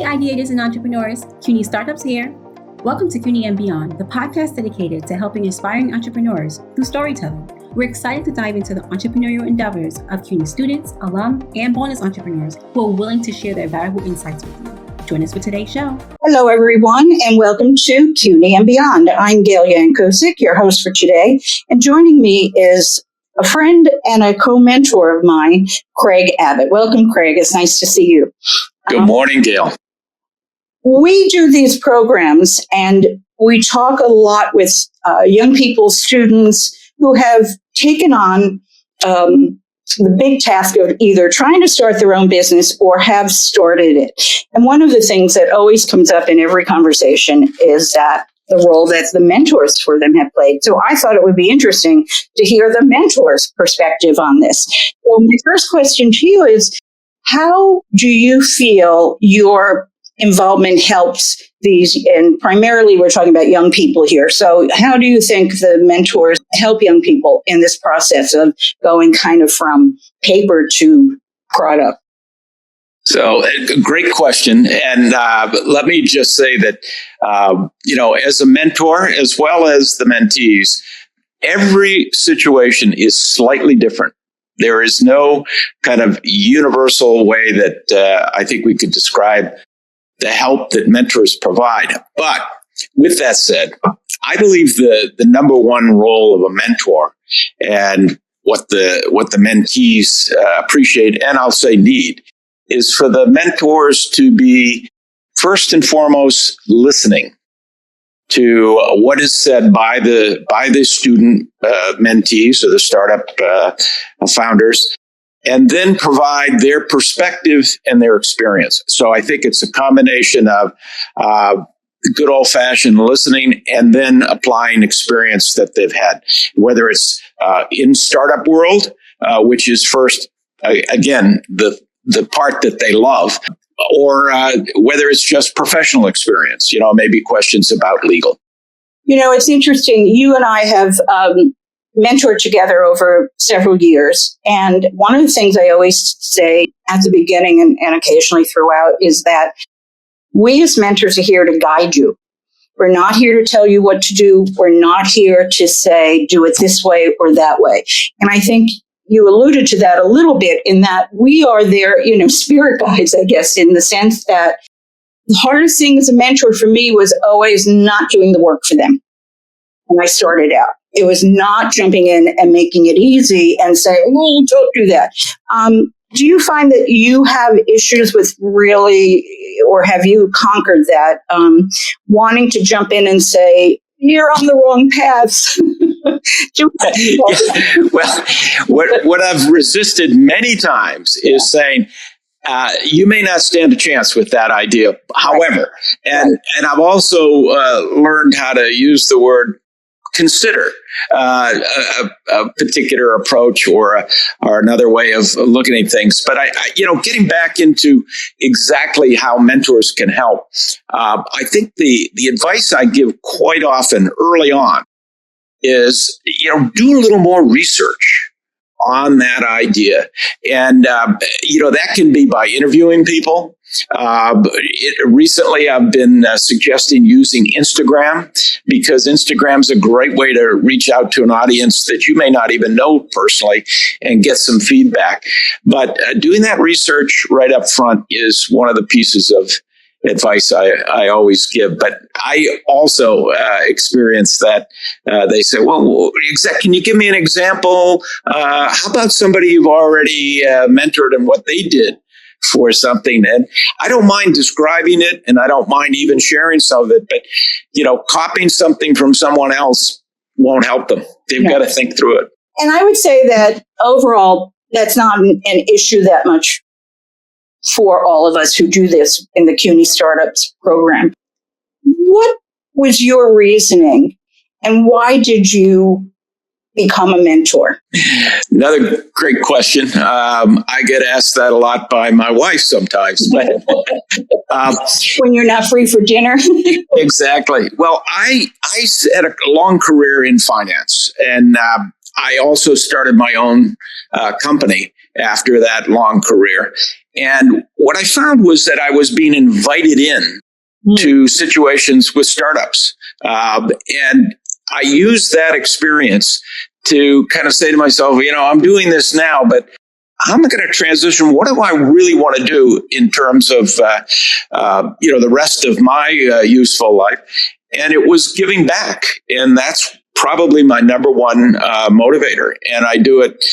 Hey, ideators and entrepreneurs, CUNY Startups here. Welcome to CUNY and Beyond, the podcast dedicated to helping aspiring entrepreneurs through storytelling. We're excited to dive into the entrepreneurial endeavors of CUNY students, alum, and bonus entrepreneurs who are willing to share their valuable insights with you. Join us for today's show. Hello, everyone, and welcome to CUNY and Beyond. I'm Gail Yancosek, your host for today, and joining me is a friend and a co-mentor of mine, Craig Abbott. Welcome, Craig. It's nice to see you. Good morning, Gail. We do these programs, and we talk a lot with young people, students who have taken on the big task of either trying to start their own business or have started it. And one of the things that always comes up in every conversation is that the role that the mentors for them have played. So I thought it would be interesting to hear the mentor's perspective on this. So my first question to you is, how do you feel your involvement helps these, and primarily we're talking about young people here. So how do you think the mentors help young people in this process of going kind of from paper to product? So, great question. And let me just say that, as a mentor, as well as the mentees, every situation is slightly different. There is no kind of universal way that I think we could describe the help that mentors provide. But with that said, I believe the number one role of a mentor and what the mentees appreciate, and I'll say need, is for the mentors to be first and foremost listening to what is said by the student mentees or the startup founders, and then provide their perspective and their experience. So I think it's a combination of good old-fashioned listening and then applying experience that they've had, whether it's in startup world, which is first, again, the part that they love, or whether it's just professional experience, maybe questions about legal. It's interesting. You and I have mentored together over several years. And one of the things I always say at the beginning and occasionally throughout is that we as mentors are here to guide you. We're not here to tell you what to do. We're not here to say, do it this way or that way. And I think you alluded to that a little bit in that we are their, spirit guides, I guess, in the sense that the hardest thing as a mentor for me was always not doing the work for them when I started out. It was not jumping in and making it easy and saying, oh, don't do that. Do you find that you have issues with really, or have you conquered that, wanting to jump in and say, you're on the wrong path? Well, what I've resisted many times is saying, you may not stand a chance with that idea. However, and I've also learned how to use the word consider a particular approach or another way of looking at things. But I getting back into exactly how mentors can help, I think the advice I give quite often early on is, do a little more research on that idea. And, that can be by interviewing people. Recently, I've been suggesting using Instagram, because Instagram's a great way to reach out to an audience that you may not even know personally and get some feedback. But doing that research right up front is one of the pieces of advice I always give. But I also experience that they say, well, can you give me an example? How about somebody you've already mentored and what they did for something? And I don't mind describing it, and I don't mind even sharing some of it, but, copying something from someone else won't help them. They've got to think through it. And I would say that overall, that's not an issue that much for all of us who do this in the CUNY Startups program. What was your reasoning, and why did you become a mentor? Another great question. I get asked that a lot by my wife sometimes. But, when you're not free for dinner. Exactly. Well, I had a long career in finance, and I also started my own company after that long career. And what I found was that I was being invited in to situations with startups. And I used that experience to kind of say to myself, I'm doing this now, but how am I going to transition? What do I really want to do in terms of, the rest of my useful life? And it was giving back. And that's probably my number one motivator. And I do it.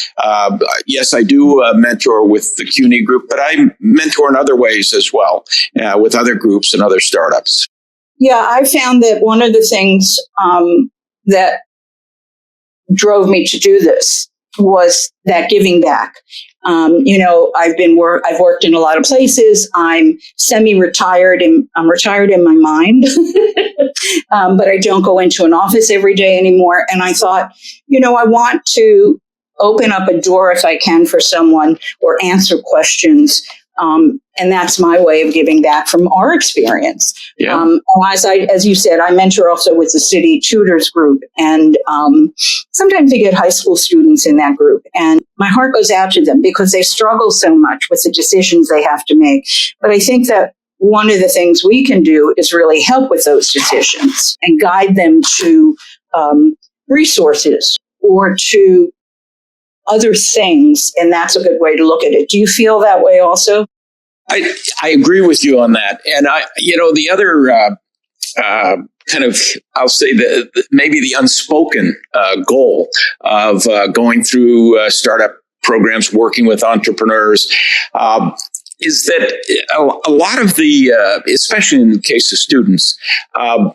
Yes, I do mentor with the CUNY group, but I mentor in other ways as well, with other groups and other startups. Yeah, I found that one of the things that drove me to do this was that giving back. I've worked in a lot of places. I'm semi-retired and I'm retired in my mind, but I don't go into an office every day anymore. And I thought, I want to open up a door if I can for someone or answer questions. And that's my way of giving back from our experience. Yeah. As you said, I mentor also with the city tutors group, and sometimes we get high school students in that group, and my heart goes out to them because they struggle so much with the decisions they have to make. But I think that one of the things we can do is really help with those decisions and guide them to resources or to other things, and that's a good way to look at it. Do you feel that way also? I agree with you on that. And the other kind of, I'll say maybe the unspoken goal of going through startup programs, working with entrepreneurs, is that a lot of the, especially in the case of students,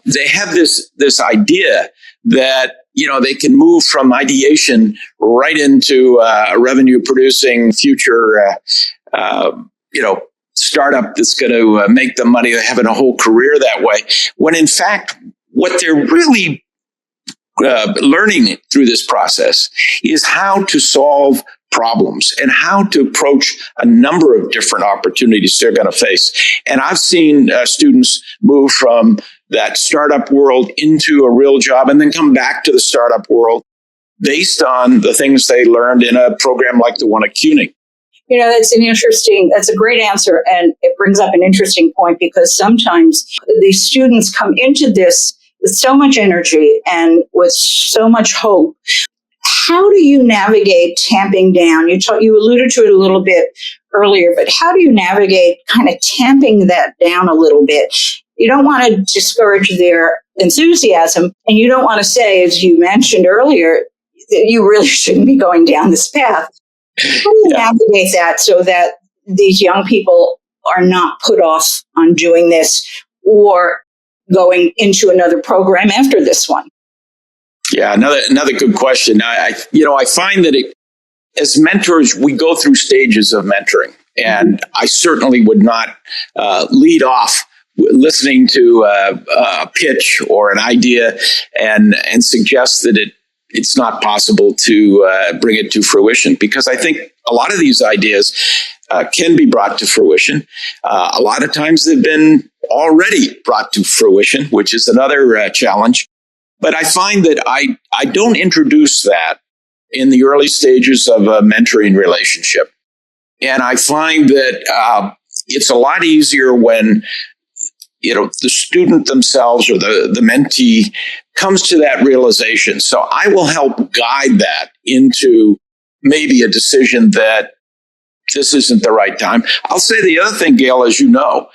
they have this idea that they can move from ideation right into a revenue producing future, startup that's going to make them money, having a whole career that way. When in fact, what they're really learning through this process is how to solve problems and how to approach a number of different opportunities they're going to face. And I've seen students move from that startup world into a real job and then come back to the startup world based on the things they learned in a program like the one at CUNY. That's a great answer. And it brings up an interesting point because sometimes these students come into this with so much energy and with so much hope. How do you navigate tamping down? You alluded to it a little bit earlier, but how do you navigate kind of tamping that down a little bit? You don't want to discourage their enthusiasm, and you don't want to say, as you mentioned earlier, that you really shouldn't be going down this path. How do you navigate that so that these young people are not put off on doing this or going into another program after this one? Yeah, another good question. I find that as mentors, we go through stages of mentoring, and I certainly would not lead off listening to a pitch or an idea and suggest that it's not possible to bring it to fruition, because I think a lot of these ideas can be brought to fruition. A lot of times they've been already brought to fruition, which is another challenge. But I find that I don't introduce that in the early stages of a mentoring relationship. And I find that it's a lot easier when the student themselves or the mentee comes to that realization. So I will help guide that into maybe a decision that this isn't the right time. I'll say the other thing, Gail, as you know,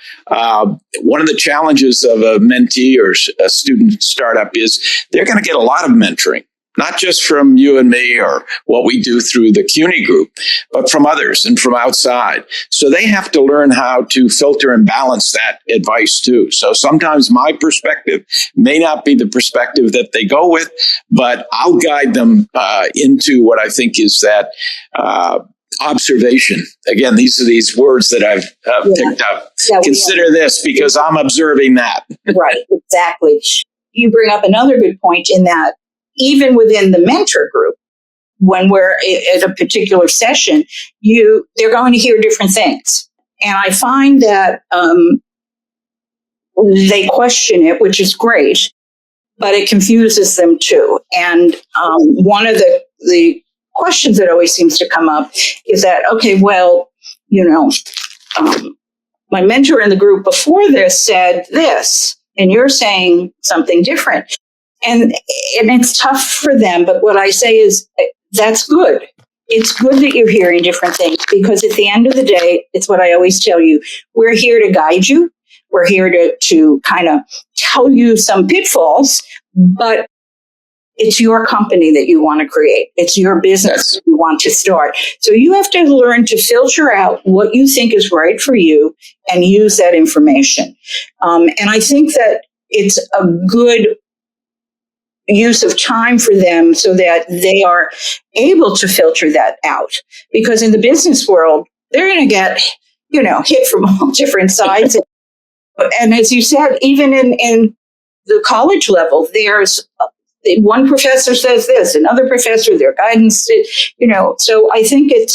one of the challenges of a mentee or a student startup is they're going to get a lot of mentoring, not just from you and me or what we do through the CUNY group, but from others and from outside. So they have to learn how to filter and balance that advice too. So sometimes my perspective may not be the perspective that they go with, but I'll guide them into what I think is that observation. Again, these are these words that I've picked up. Consider this because I'm observing that. Right, exactly. You bring up another good point in that even within the mentor group, when we're at a particular session, they're going to hear different things. And I find that they question it, which is great, but it confuses them too. And one of the questions that always seems to come up is that, okay, well, my mentor in the group before this said this, and you're saying something different. And it's tough for them. But what I say is that's good. It's good that you're hearing different things, because at the end of the day, it's what I always tell you. We're here to guide you. We're here to kind of tell you some pitfalls, but it's your company that you want to create. It's your business that you want to start. So you have to learn to filter out what you think is right for you and use that information. And I think that it's a good use of time for them so that they are able to filter that out. Because in the business world, they're going to get, hit from all different sides. And as you said, even in the college level, there's one professor says this, another professor, their guidance, so I think at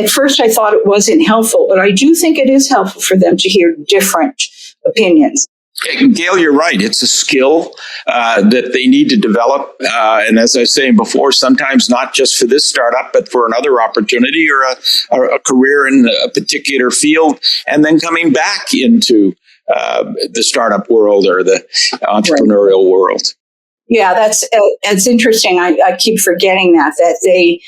first I thought it wasn't helpful, but I do think it is helpful for them to hear different opinions. Gail, you're right. It's a skill that they need to develop. And as I was saying before, sometimes not just for this startup, but for another opportunity or a career in a particular field, and then coming back into the startup world or the entrepreneurial world. Yeah, that's interesting. I keep forgetting that they,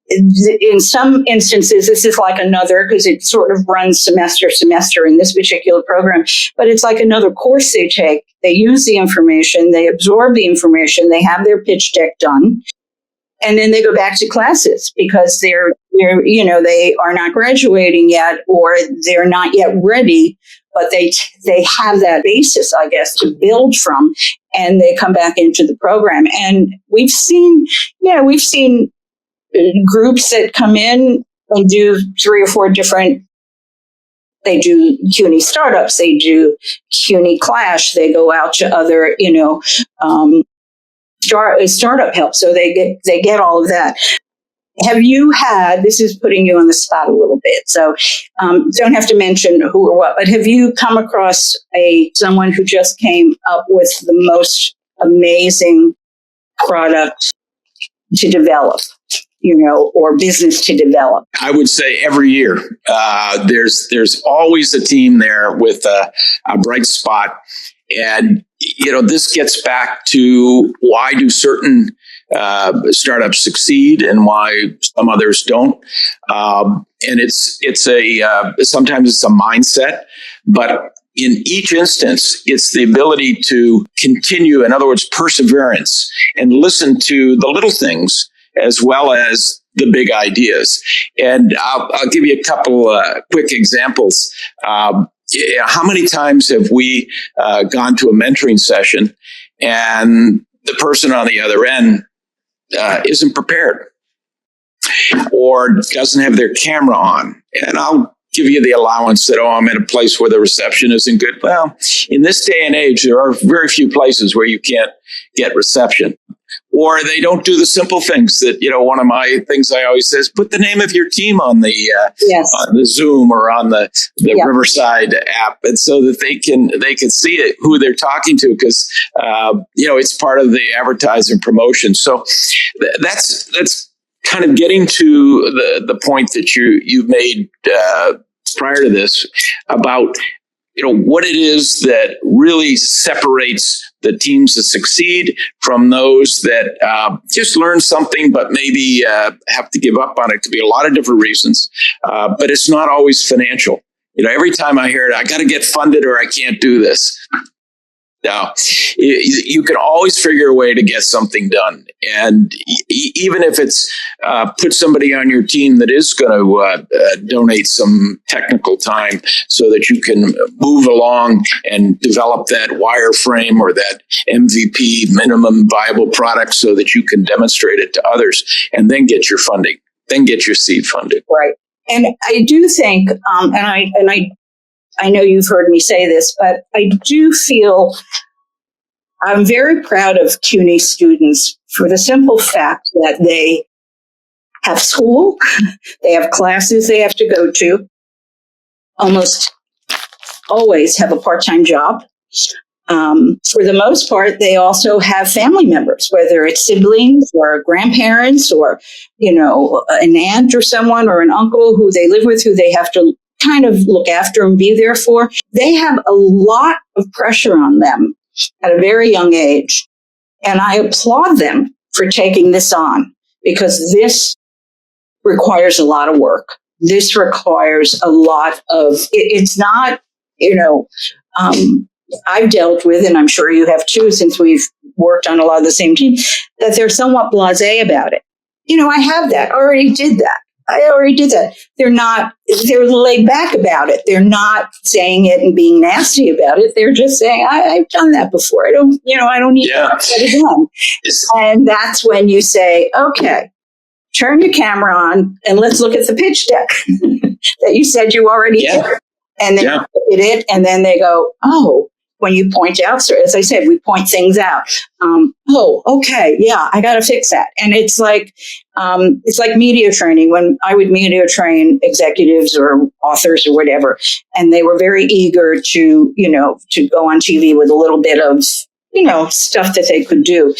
in some instances, this is like another, because it sort of runs semester in this particular program, but it's like another course they take. They use the information, they absorb the information, they have their pitch deck done, and then they go back to classes because they are not graduating yet, or they're not yet ready, but they have that basis, I guess, to build from, and they come back into the program. And we've seen groups that come in and do 3 or 4 different. They do CUNY Startups, they do CUNY Clash, they go out to other, startup help. So they get all of that. Have you had, this is putting you on the spot a little bit, so don't have to mention who or what, but have you come across someone who just came up with the most amazing product to develop, or business to develop? I would say every year there's always a team there with a bright spot. And, this gets back to why do certain startups succeed and why some others don't. And it's sometimes it's a mindset, but in each instance, it's the ability to continue, in other words, perseverance, and listen to the little things as well as the big ideas. And I'll give you a couple quick examples. How many times have we gone to a mentoring session and the person on the other end isn't prepared or doesn't have their camera on? And I'll give you the allowance that, I'm in a place where the reception isn't good. Well, in this day and age, there are very few places where you can't get reception. Or they don't do the simple things that, one of my things I always say is put the name of your team on the on the Zoom or on the Riverside app, and so that they can see it, who they're talking to, because it's part of the advertising promotion. So that's kind of getting to the point that you made prior to this about what it is that really separates the teams that succeed from those that just learn something but maybe have to give up on it. It could be a lot of different reasons, but it's not always financial. Every time I hear it, I got to get funded or I can't do this. Now, you can always figure a way to get something done. And even if it's put somebody on your team that is going to donate some technical time so that you can move along and develop that wireframe or that MVP, minimum viable product, so that you can demonstrate it to others and then get your funding, then get your seed funded. Right. And I do think, I know you've heard me say this, but I do feel I'm very proud of CUNY students for the simple fact that they have school, they have classes they have to go to, almost always have a part-time job. For the most part, they also have family members, whether it's siblings or grandparents or, an aunt or someone or an uncle who they live with, who they have to kind of look after and be there for. They have a lot of pressure on them at a very young age. And I applaud them for taking this on, because this requires a lot of work. This requires a lot of, it's not, I've dealt with, and I'm sure you have too, since we've worked on a lot of the same team, that they're somewhat blasé about it. I have that, I already did that. They're laid back about it. They're not saying it and being nasty about it. They're just saying, I've done that before. I don't need to do that again. And that's when you say, okay, turn your camera on and let's look at the pitch deck that you said you already did. And then you look at it, and then they go, oh, when you point out, so as I said, we point things out. Oh, okay, yeah, I got to fix that. And it's like media training. When I would media train executives or authors or whatever, and they were very eager to go on TV with a little bit of, stuff that they could do.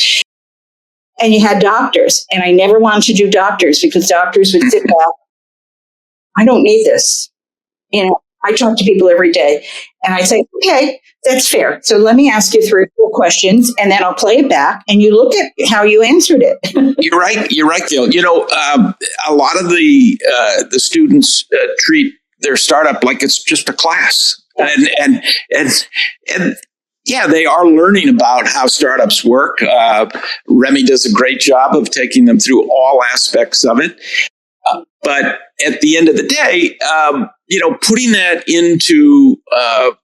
And you had doctors, and I never wanted to do doctors, because doctors would sit back. I don't need this. I talk to people every day, and I say, okay, that's fair. So let me ask you 3 or 4 questions, and then I'll play it back, and you look at how you answered it. You're right, Gail. A lot of the students treat their startup like it's just a class, and yeah, they are learning about how startups work. Remy does a great job of taking them through all aspects of it. But at the end of the day, putting that into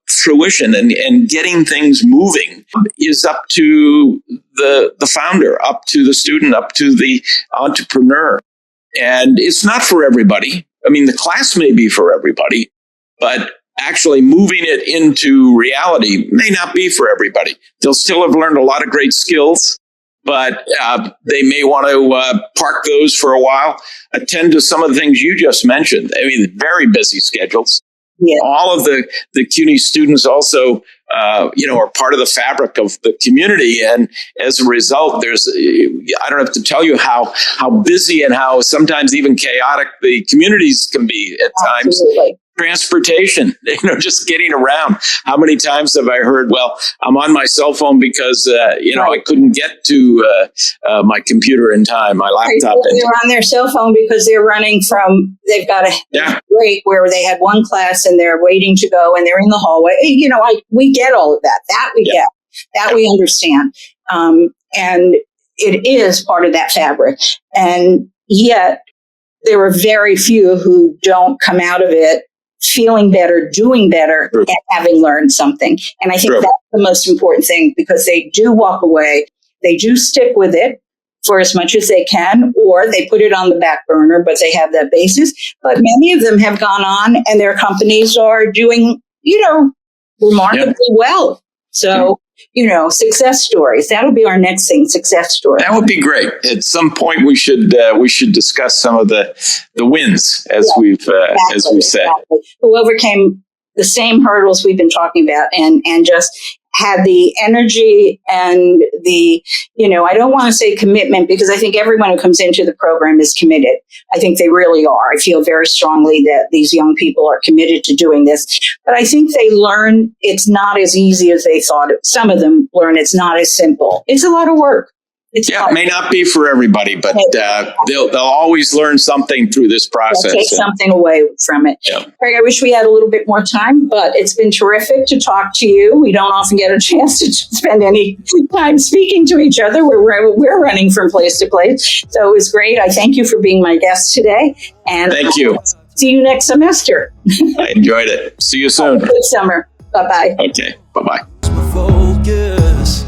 fruition and getting things moving is up to the founder, up to the student, up to the entrepreneur. And it's not for everybody. I mean, the class may be for everybody, but actually moving it into reality may not be for everybody. They'll still have learned a lot of great skills, but they may want to park those for a while, attend to some of the things you just mentioned. I mean, very busy schedules. Yeah. All of the CUNY students also, are part of the fabric of the community. And as a result, I don't have to tell you how busy and how sometimes even chaotic the communities can be at times. Absolutely. Transportation, just getting around. How many times have I heard, well, I'm on my cell phone because, I couldn't get to my computer in time, my laptop. They're on their cell phone because they've got a break where they had one class and they're waiting to go and they're in the hallway. We get all of that. That we get. That we understand. And it is part of that fabric. And yet there are very few who don't come out of it feeling better, doing better, and having learned something. And I think that's the most important thing, because they do walk away. They do stick with it for as much as they can, or they put it on the back burner, but they have that basis. But many of them have gone on, and their companies are doing, remarkably well. So, success stories. That'll be our next thing, success stories. That would be great. At some point, we should discuss some of the wins, as we've as we said. Exactly. Who overcame the same hurdles we've been talking about, and just had the energy and the, I don't want to say commitment, because I think everyone who comes into the program is committed. I think they really are. I feel very strongly that these young people are committed to doing this. But I think they learn it's not as easy as they thought. Some of them learn it's not as simple. It's a lot of work. It may not be for everybody, but they'll always learn something through this process. Take something away from it. Yeah. Craig, I wish we had a little bit more time, but it's been terrific to talk to you. We don't often get a chance to spend any time speaking to each other. We're running from place to place. So it was great. I thank you for being my guest today. And thank you. See you next semester. I enjoyed it. See you soon. Have a good summer. Bye-bye. Okay. Bye-bye. Focus.